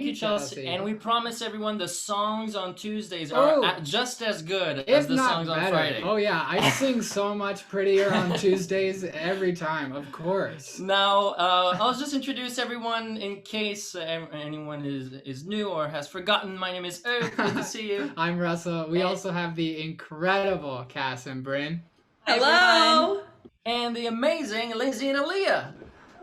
you, Chelsea. And we promise everyone the songs on Tuesdays are just as good as the songs on Friday. Oh, yeah. I sing so much prettier on Tuesdays every time, of course. Now, I'll just introduce everyone in case anyone is new or has forgotten. My name is Eric. Good to see you. I'm Russell. We also have the incredible Cass and Bryn. Hello. And the amazing Lizzie and Aaliyah.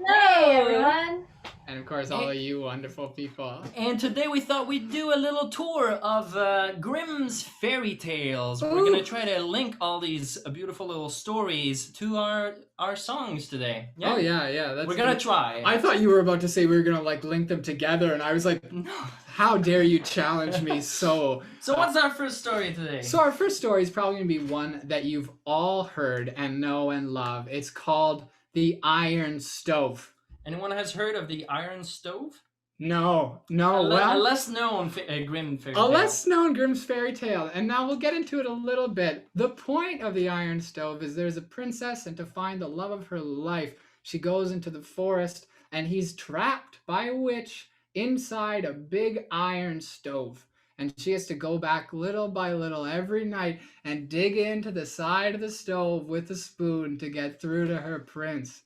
Hey, everyone. And of course, all of you wonderful people. And today we thought we'd do a little tour of Grimm's fairy tales. Ooh. We're going to try to link all these beautiful little stories to our songs today. Yeah? Oh, yeah. We're going to try. I thought you were about to say we were going to link them together, and I was like, no. How dare you challenge me so... So what's our first story today? So our first story is probably going to be one that you've all heard and know and love. It's called The Iron Stove. Anyone has heard of the Iron Stove? No. A less known Grimm fairy tale. A less known Grimm's fairy tale. And now we'll get into it a little bit. The point of the Iron Stove is there's a princess, and to find the love of her life, she goes into the forest, and he's trapped by a witch inside a big iron stove. And she has to go back little by little every night and dig into the side of the stove with a spoon to get through to her prince.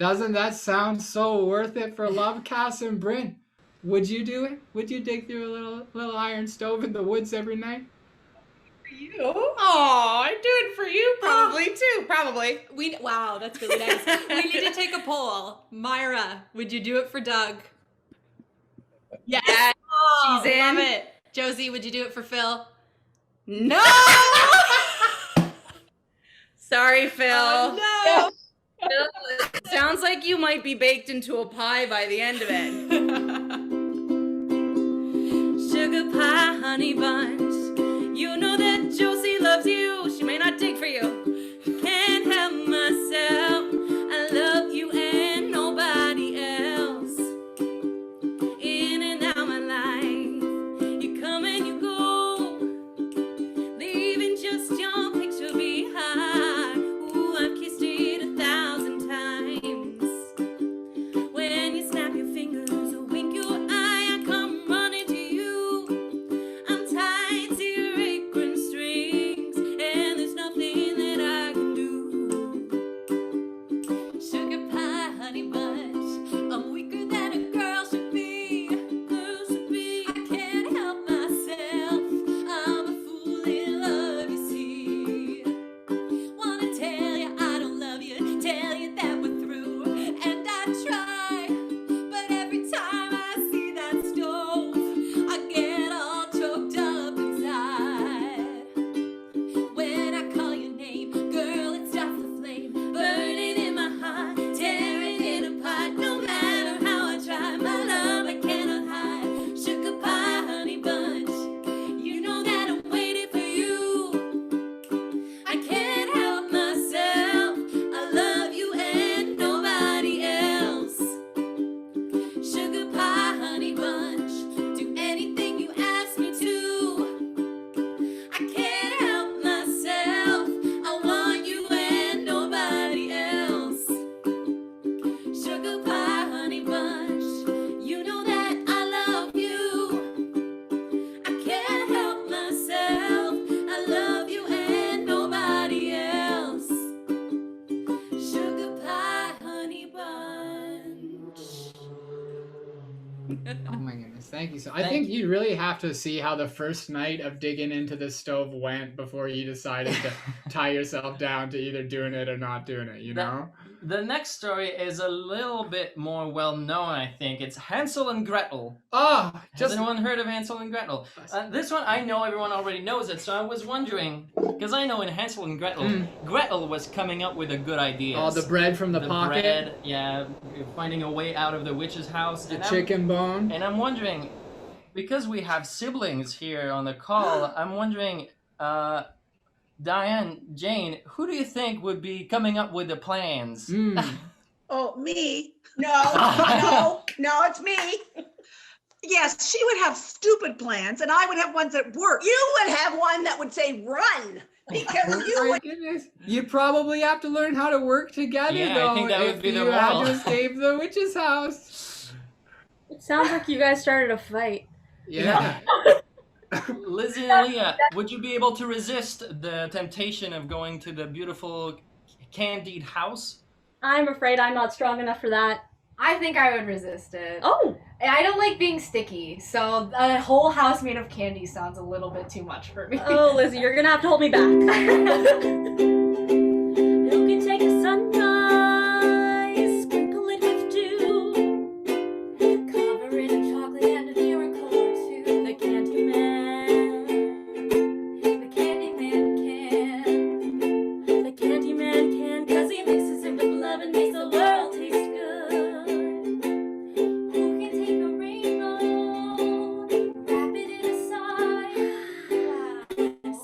Doesn't that sound so worth it for love, Cass and Bryn? Would you do it? Would you dig through a little iron stove in the woods every night? For you? Oh, I'd do it for you probably too. Probably. Wow, that's really nice. We need to take a poll. Myra, would you do it for Doug? Yes. Oh, she's in. Love it. Josie, would you do it for Phil? No. Sorry, Phil. Oh, no. Phil, it sounds like you might be baked into a pie by the end of it. Sugar pie, honey bunch. You know that Josie loves you. She may not dig for you. Can't help myself. I love you and nobody else. In and out my life, you come and you go, leaving just your picture behind. Ooh, I've kissed it 1,000 times. When you snap your fingers or wink your eye, I come running to you. I'm tied to your apron strings, and there's nothing that I can do. Sugar pie, honey bunch, I'm weaker than a girl should be. I can't help myself. I'm a fool in love, you see. Wanna tell you I don't love you, tell you that we're through, and I try, but every time I see that stove, I get all choked up inside. When I call your name, girl, it starts to flame, burning in my heart, tearing it apart. No matter how I try, my love I cannot hide. Sugar pie, honey bunch, you know that I'm waiting for you. I can't help myself. I love you and nobody else. Sugar pie, honey bunch, do anything you ask me to. I can't help myself. I want you and nobody else. Sugar pie, honey bunch, you know that I love you. I can't help myself. I love you and nobody else. Sugar pie, honey bunch. Oh my goodness, thank you. I think you'd really have to see how the first night of digging into the stove went before you decided to tie yourself down to either doing it or not doing it, you know? The next story is a little bit more well known, I think. It's Hansel and Gretel. Oh, Has anyone heard of Hansel and Gretel? This one, I know everyone already knows it, so I was wondering, because I know in Hansel and Gretel, Gretel was coming up with a good idea. Oh, the bread from the pocket? Bread, yeah, finding a way out of the witch's house. The chicken bone. And I'm wondering, because we have siblings here on the call, I'm wondering, Diane, Jane, who do you think would be coming up with the plans? Oh, me? No, it's me. Yes, she would have stupid plans, and I would have ones that work. You would have one that would say run, because you would. Goodness. You'd probably have to learn how to work together, Yeah, though, I think that would if be the you had moral. to escape the witch's house. It sounds like you guys started a fight. Yeah. Lizzie and Leah, would you be able to resist the temptation of going to the beautiful candied house? I'm afraid I'm not strong enough for that. I think I would resist it. Oh, And I don't like being sticky, so a whole house made of candy sounds a little bit too much for me. oh, Lizzie, you're gonna have to hold me back. Who can take a sunrise, sprinkle it with dew, cover it in chocolate and a miracle or two? The candy man, the candy man can. The candy man can, 'cause he mixes it with love and makes the world taste good. Who can take a rainbow, wrap it in a sigh,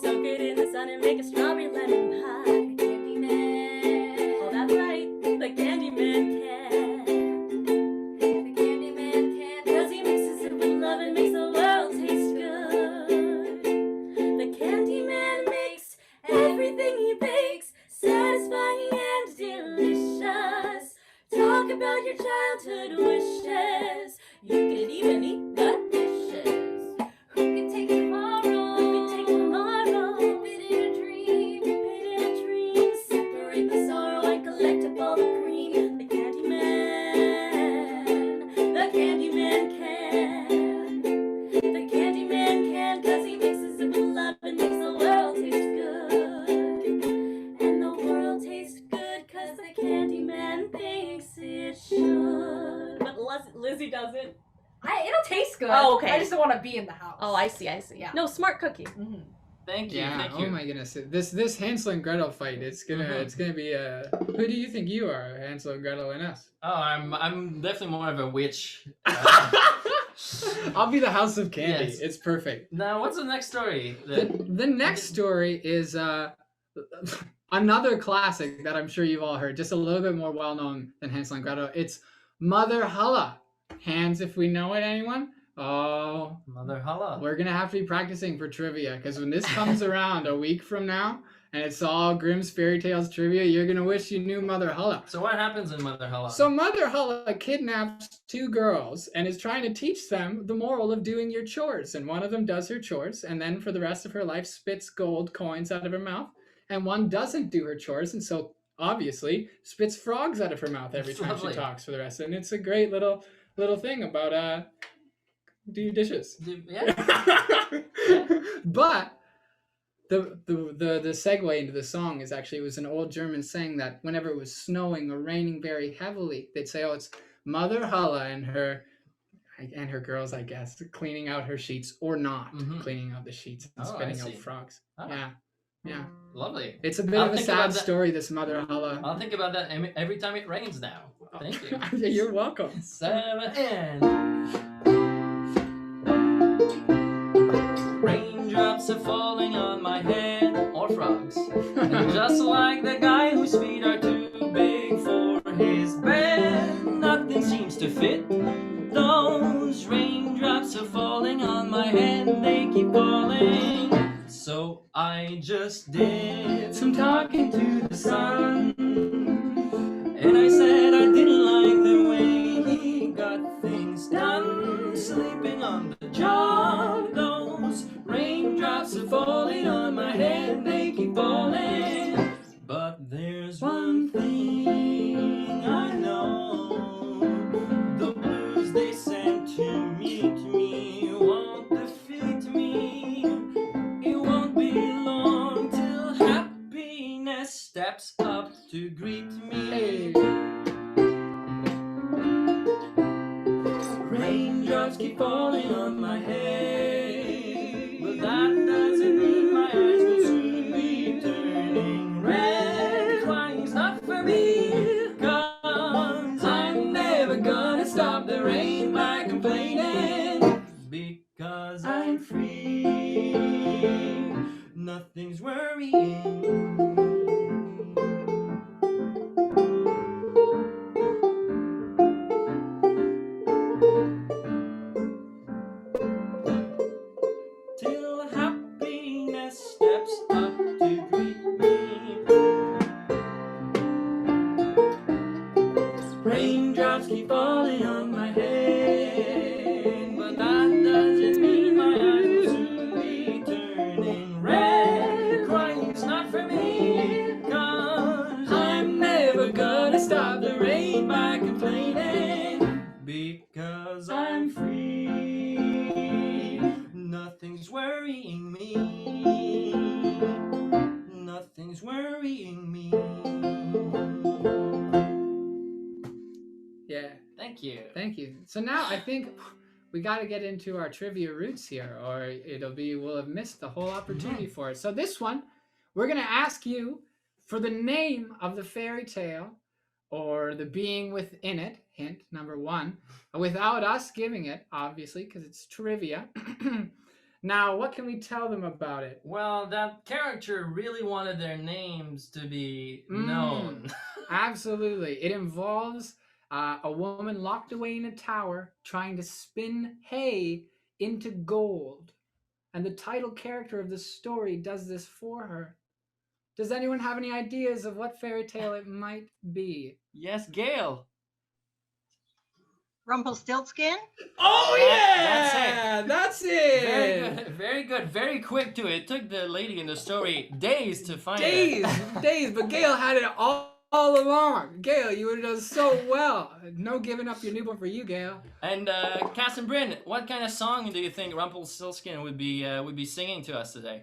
soak it in the sun and make a strawberry lemon pie? The candy man, oh that's right, the candy man can. The candy man can, 'cause he mixes it with love and makes the world taste good. The candy man makes everything he bakes satisfying and delicious. Talk about your childhood wishes. You could even eat the dishes. Who can take tomorrow? Who can take tomorrow? Dip it in a dream. Dip it in a dream. Separate the sorrow and collect up all the cream. The candy man. The candy man can. The candy man can, 'cause he mixes it with love and makes the world taste good. And the world tastes good 'cause the candy man thinks it should. But Lizzie doesn't. It'll taste good. Oh, okay. I just don't want to be in the house. Oh, I see. Yeah. No, smart cookie. Mhm. Thank you, Yeah. thank Oh you. my goodness. This Hansel and Gretel fight. It's gonna be Who do you think you are, Hansel and Gretel and us? Oh, I'm definitely more of a witch. I'll be the House of Candy. Yes. It's perfect. Now, what's the next story? The next story is another classic that I'm sure you've all heard, just a little bit more well known than Hansel and Gretel. It's Mother Hulla. Hands if we know it, anyone? Oh, Mother Hulla. we're gonna have to be practicing for trivia because when this comes around a week from now and it's all Grimm's fairy tales trivia, you're gonna wish you knew Mother Hulla. So what happens in Mother Hulla? So Mother Hulla kidnaps two girls and is trying to teach them the moral of doing your chores. And one of them does her chores and then for the rest of her life spits gold coins out of her mouth. And one doesn't do her chores and so obviously spits frogs out of her mouth every time Lovely. she talks for the rest. And it's a great little thing about do your dishes. Yeah. But the segue into the song is actually, it was an old German saying that whenever it was snowing or raining very heavily, they'd say, "Oh, it's Mother Hulla and her girls, I guess, cleaning out her sheets or not cleaning out the sheets and Oh, I spitting out see. frogs." Ah. Yeah. Lovely. It's a bit I'll of a think about sad that. story, this Mother Hulla. I'll think about that every time it rains now. Thank you. You're welcome. 7. Raindrops are falling on my head, or frogs. And just like the guy whose feet are too big for his bed, nothing seems to fit. Those raindrops are falling on my head, they keep falling. So I just did some talking to the sun. And I said I didn't like the way he got things done. Sleeping on the job, those raindrops are falling on my head, they keep falling. But there's one thing I know, the blues they sent to me won't defeat me. It won't be long till happiness steps up to greet me. Hey. Raindrops keep falling on my head, but that doesn't mean my eyes will soon be turning red. Crying's not for me, 'cause I'm never gonna stop the rain by complaining, because I'm free, nothing's worrying. Till happiness steps up to greet me. Raindrops keep falling on my head, worrying me. Nothing's worrying me. Yeah. Thank you. Thank you. So now I think we got to get into our trivia roots here, or we'll have missed the whole opportunity for it. So this one, we're going to ask you for the name of the fairy tale or the being within it, hint number 1, without us giving it, obviously, because it's trivia. Now, what can we tell them about it? Well, that character really wanted their names to be known. Absolutely. It involves a woman locked away in a tower trying to spin hay into gold. And the title character of the story does this for her. Does anyone have any ideas of what fairy tale it might be? Yes, Gail. Rumpelstiltskin? Oh, yeah! That's it! Very good. Very good. Very quick to it. It took the lady in the story days to find it. Days. But Gail had it all along. Gail, you would have done so well. No giving up your newborn for you, Gail. And Cass and Bryn, what kind of song do you think Rumpelstiltskin would be singing to us today?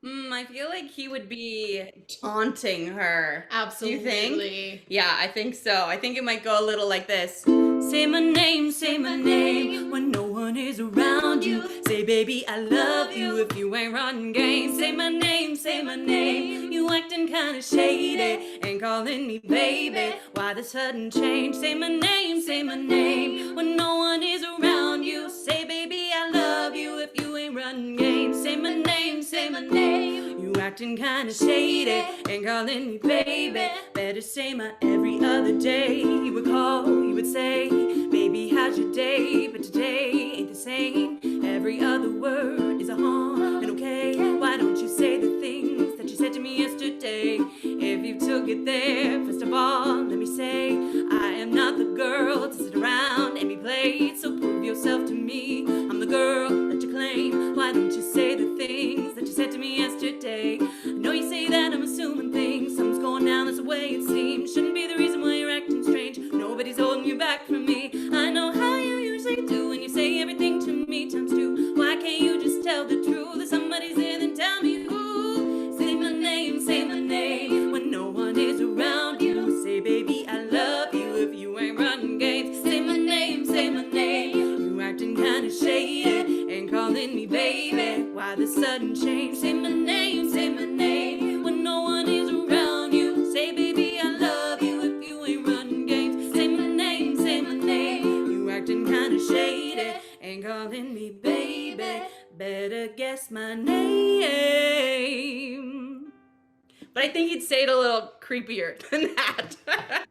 I feel like he would be taunting her. Absolutely. Do you think? Yeah, I think so. I think it might go a little like this. Say my name when no one is around you. Say, baby, I love you if you ain't running game. Say my name. You acting kinda shady, ain't calling me baby. Why the sudden change? Say my name when no one is around you. Say, baby, I love you if you ain't running game. Say my name. You acting kinda shady, ain't calling me baby. Better say my every other day. You would call, you would say, baby, how's your day? But today ain't the same. Every other word is a harm and okay. Why don't you say the things that you said to me yesterday? If you took it there, first of all, let me say, I am not the girl to sit around and be played. So prove yourself to me. I'm the girl that you claim. Why don't you say the things that you said to me yesterday? I know you say that I'm assuming things. Something's going down, that's the way it seems. Shouldn't be the reason why you're acting strange. Nobody's holding you back from me. I know how you usually do when you say everything to me times 2. Why can't you just tell the truth? If somebody's there, then tell me who. Say my name when no one is around you. Say, baby, I love you if you ain't running games. Say my name. You acting kinda shady, ain't calling me baby. Why the sudden change? Say my name when no one is around you. Say, baby, I love you if you ain't running games. Say my name. You acting kinda shady, ain't calling me baby. Better guess my name. But I think he'd say it a little creepier than that.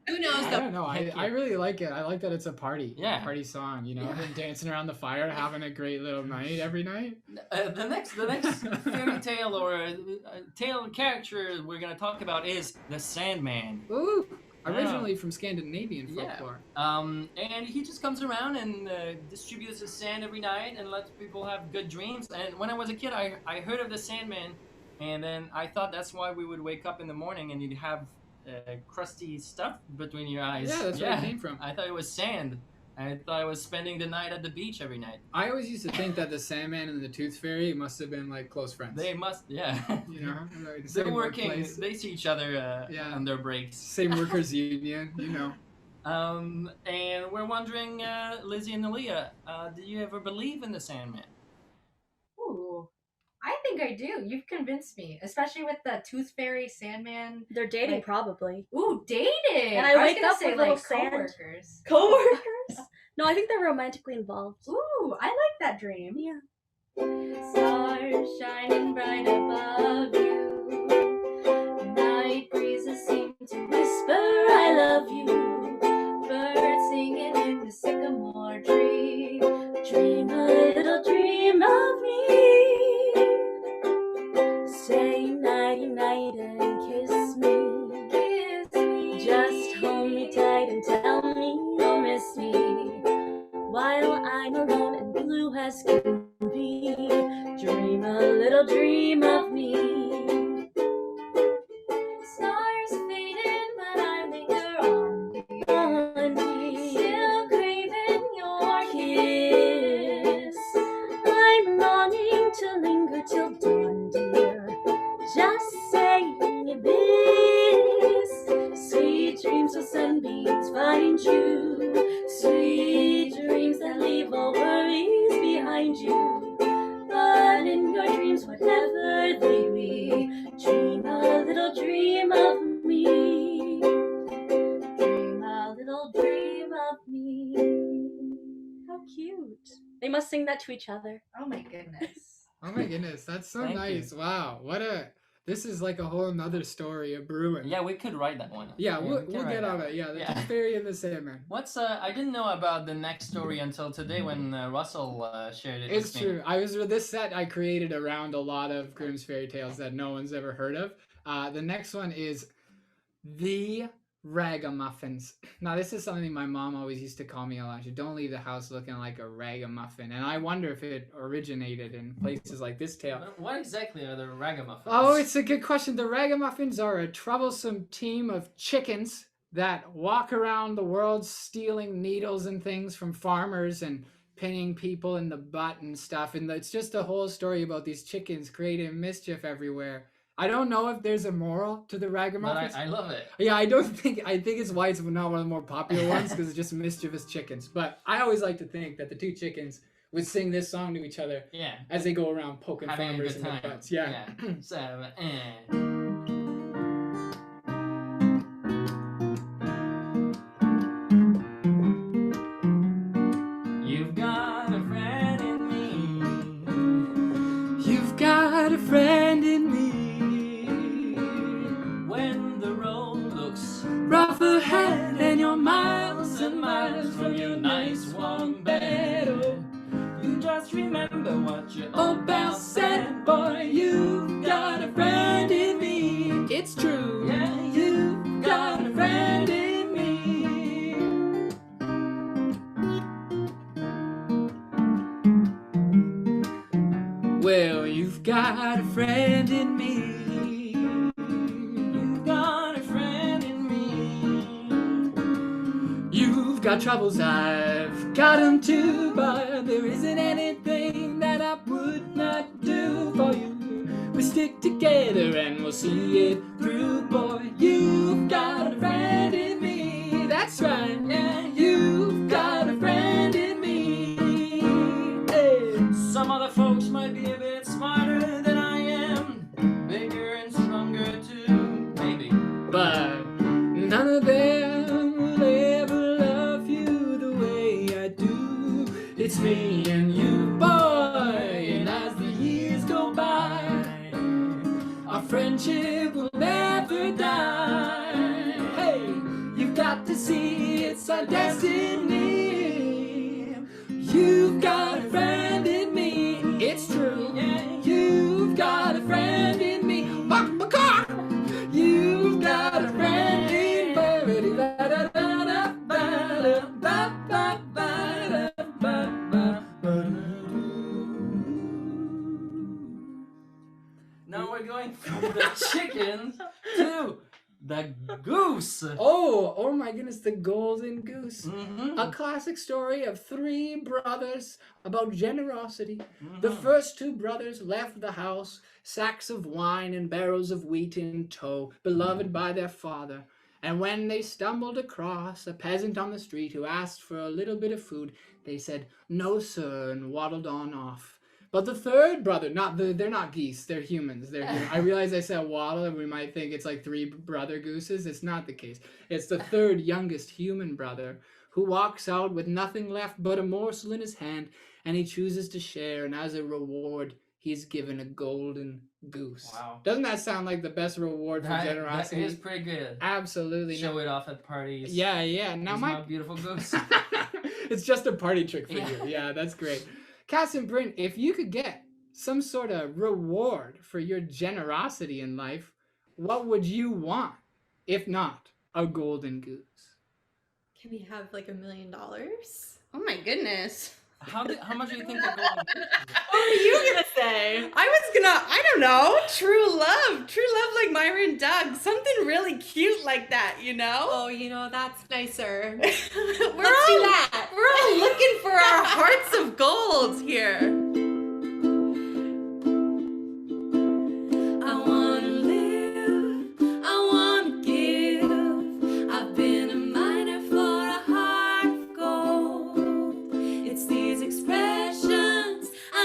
Who knows I though? don't know. I really like it. I like that it's a party. Yeah. A party song, you know, him dancing around the fire, having a great little night every night. The next fairy tale or tale character we're gonna talk about is the Sandman. Ooh. Originally from Scandinavian folklore. And he just comes around and distributes the sand every night and lets people have good dreams. And when I was a kid, I heard of the Sandman, and then I thought that's why we would wake up in the morning and you'd have crusty stuff between your eyes. Yeah, that's where it came from. I thought it was sand. I thought I was spending the night at the beach every night. I always used to think that the Sandman and the Tooth Fairy must have been like close friends. They must, yeah. You know, like the They're same working. workplace. They see each other on their breaks. Same workers union, you know. And we're wondering, Lizzie and Aaliyah, do you ever believe in the Sandman? Ooh, I think I do. You've convinced me, especially with the Tooth Fairy, Sandman. They're dating, Like- probably. Ooh, dating! And I was wake gonna up say with little like sand. coworkers. Co-workers? No, I think they're romantically involved. Ooh, I like that dream. Yeah. Stars shining bright above you. Night breezes seem to whisper, I love you. Birds singing in the sycamore tree. Dream a little dream of me. Say nighty night and kiss me. Kiss me. Just hold me tight and tell me you'll miss me. While I'm alone and blue as can be, dream a little dream of me. Stars fading, but I linger on thee, still craving your kiss. I'm longing to you. But in your dreams, whatever they be, dream a little dream of me. Dream a little dream of me. How cute. They must sing that to each other. Oh my goodness. Oh my goodness, that's so Thank nice. you. Wow, this is like a whole nother story of brewing. Yeah, we could write that one. Yeah, we we'll can get write on that it. Yeah, the Yeah. Tooth Fairy and the Sandman. What's I didn't know about the next story until today when Russell shared it It's with me. true. This set I created around a lot of Grimm's fairy tales that no one's ever heard of. The next one is The Ragamuffins. Now, this is something my mom always used to call me a lot. She don't leave the house looking like a ragamuffin. And I wonder if it originated in places like this tale. What exactly are the ragamuffins? Oh, it's a good question. The Ragamuffins are a troublesome team of chickens that walk around the world stealing needles and things from farmers and pinning people in the butt and stuff. And it's just a whole story about these chickens creating mischief everywhere. I don't know if there's a moral to the But Ragamuffins. I love it. Yeah, I think it's why it's not one of the more popular ones because it's just mischievous chickens. But I always like to think that the two chickens would sing this song to each other Yeah. as they go around poking Having a farmers good in time. the butts. Yeah. So, You've got a friend in me. You've got a friend in me. When the road looks Rough ahead and you're miles and miles from your nice warm bed, oh, you just remember what your old Belle said, boy, you've got a friend in me. It's true. Yeah, You've got a friend in me. Well, you've got a friend in me. You've got a friend in me. You've got troubles, I've got 'em too, but there isn't anything that I would not do for you. We stick together and we'll see it through, boy. You've got a friend in me. That's right, yeah. You've got a friend in me. Hey. Some other folks might be a bit smarter than I am, bigger and stronger too, maybe. But none of them will ever love you the way I do. It's me and you, boy, and as the years go by, our friendship will never die. Hey, you've got to see it's our destiny. You've got a friend in me. It's true. Yeah, you've got a friend in me. You've got a friend in me. Now we're going from the chickens to the goose. Oh my goodness, the Golden Goose. Mhm. A classic story of three brothers about generosity. The Mhm. first two brothers left the house, sacks of wine and barrels of wheat in tow, beloved by their father. And when they stumbled across a peasant on the street who asked for a little bit of food, they said, "No, sir," and waddled on off. But the third brother, they're not geese, they're humans. I realize I said waddle and we might think it's like three brother gooses. It's not the case. It's the third youngest human brother who walks out with nothing left but a morsel in his hand, and he chooses to share, and as a reward, he's given a golden goose. Wow. Doesn't that sound like the best reward for That generosity? is pretty good. Absolutely. Show it off at parties. Yeah. Now Here's my beautiful goose. it's just a party trick for Yeah. you. Yeah, that's great. Cass and Bryn, if you could get some sort of reward for your generosity in life, what would you want? If not a golden goose. Can we have like $1 million? Oh my goodness. How much do you think a golden goose is? What were you gonna say? I don't know, true love like Myra and Doug, something really cute like that, you know? Oh, that's nicer. Let's do that. We're all looking for our hearts of gold here. I wanna live, I wanna give. I've been a miner for a heart of gold. It's these expressions I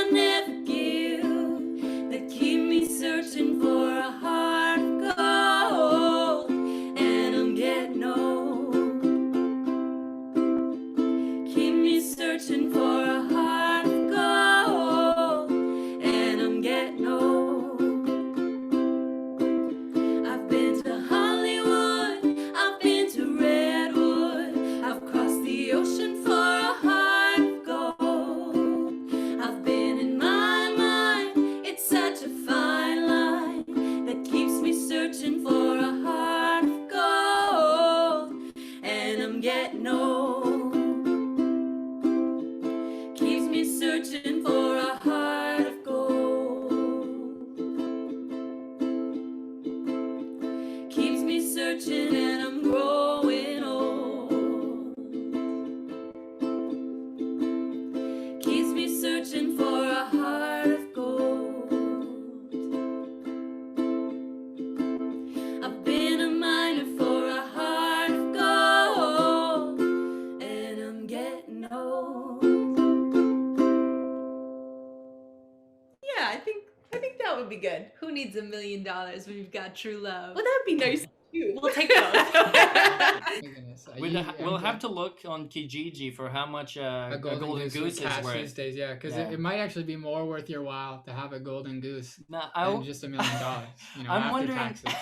I think that would be good. Who needs $1 million when you've got true love? Well, that'd be nice too. We'll take both. My goodness. We'll have to look on Kijiji for how much a golden goose is catch worth. these days, yeah, because Yeah. it might actually be more worth your while to have a golden goose Now, than just $1 million. I'm after wondering. taxes.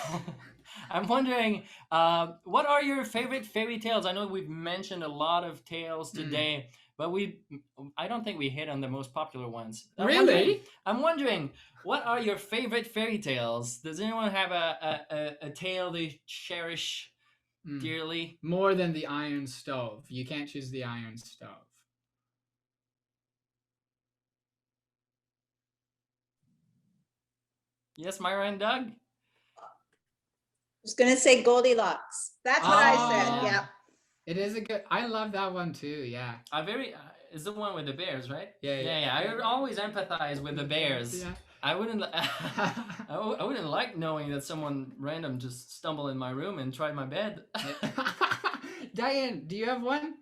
I'm wondering, what are your favorite fairy tales? I know we've mentioned a lot of tales today, but I don't think we hit on the most popular ones. Really? I'm wondering, what are your favorite fairy tales? Does anyone have a tale they cherish dearly? More than the iron stove. You can't choose the iron stove. Yes, Myra and Doug? I was gonna say Goldilocks. That's what I said. Yeah. It is a good. I love that one too. Yeah. Is the one with the bears, right? Yeah. I would always empathize with the bears. Yeah. I wouldn't. I wouldn't like knowing that someone random just stumbled in my room and tried my bed. Diane, do you have one?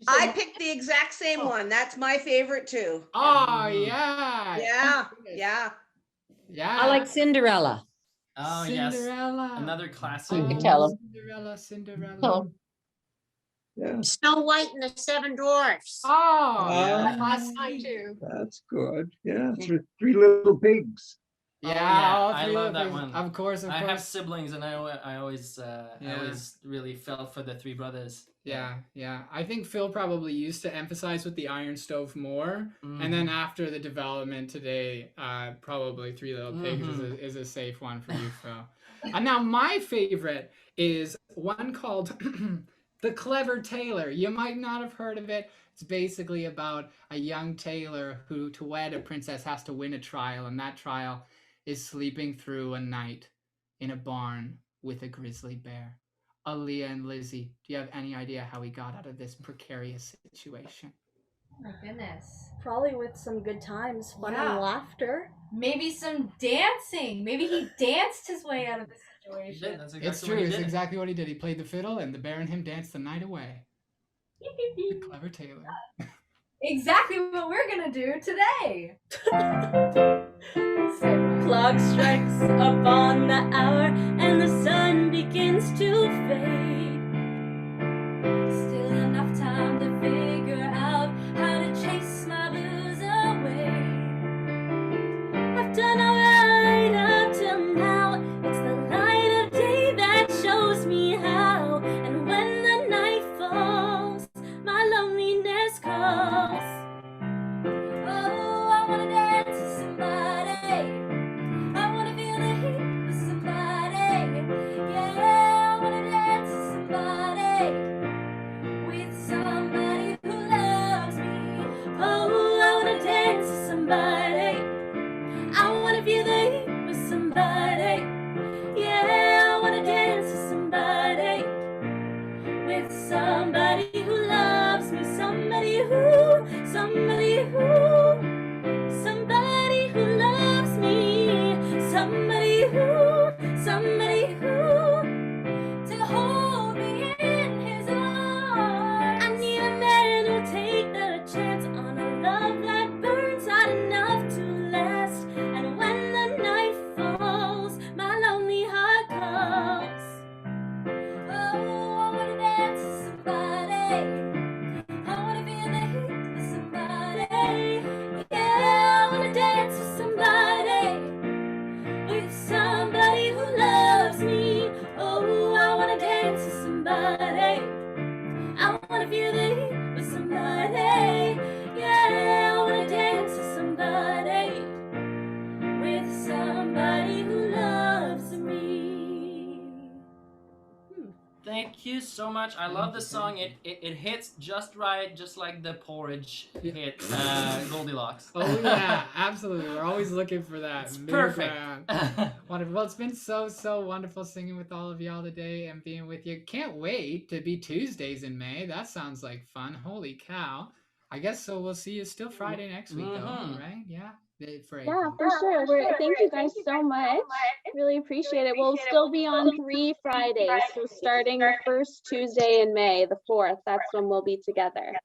I picked the exact same one. That's my favorite too. Oh yeah. Yeah. Yeah. I like Cinderella. Oh Cinderella. yes, another classic. You can tell 'em. Cinderella. Tell 'em. Yeah, Snow White and the Seven Dwarfs. Oh, yeah. Last night too. that's good. Yeah, three little pigs. Yeah, all I three love of that them. one. Of course. I have siblings, and I always really felt for the three brothers. Yeah. I think Phil probably used to emphasize with the iron stove more, Mm-hmm. and then after the development today, probably Three Little Pigs is a safe one for you, Phil. And now my favorite is one called The Clever Tailor. You might not have heard of it. It's basically about a young tailor who, to wed a princess, has to win a trial, and that trial is sleeping through a night in a barn with a grizzly bear. Aaliyah and Lizzie, do you have any idea how he got out of this precarious situation? Oh my goodness. Probably with some good times, fun Yeah. and laughter. Maybe some dancing. Maybe he danced his way out of the situation. That's It's true. It's exactly what he did. He played the fiddle, and the bear and him danced the night away. The Clever Tailor. Exactly what we're gonna do today. Clock strikes upon the hour and the sun begins to fade. Still enough time to figure out how to chase my blues away. I've done alright up till now. It's the light of day that shows me how. And when the night falls, my loneliness calls. Oh, I wanna dance to somebody. I wanna feel the heat with somebody. Yeah, I wanna dance to somebody. With somebody who loves me. Oh, I wanna dance to somebody. I wanna feel the heat with somebody. Yeah, I wanna dance to somebody. With somebody who loves me. Somebody who loves me. Somebody who to hold me in his arms. I need a man who'll take the chance on a love that burns hot enough to last. And when the night falls, my lonely heart calls. Oh, I wanna dance to somebody. I wanna feel the heat with somebody. Yeah, I wanna dance with somebody. With somebody who loves me. Oh, I wanna dance with somebody. I wanna feel the heat with somebody. Yeah, I wanna dance with somebody. With somebody who loves me. Thank you so much. I love the song. It hits just right, just like the porridge hit Goldilocks. Oh yeah, absolutely. We're always looking for that. It's middle perfect. ground. Wonderful. Well, it's been so wonderful singing with all of y'all today and being with you. Can't wait to be Tuesdays in May. That sounds like fun. Holy cow. I guess so. We'll see you still Friday next week, though, right? Yeah. For Yeah, April. for sure. Thank you guys so much. Really appreciate it. We'll still be on 3 Fridays. So starting the first Tuesday in May, the 4th, that's when we'll be together.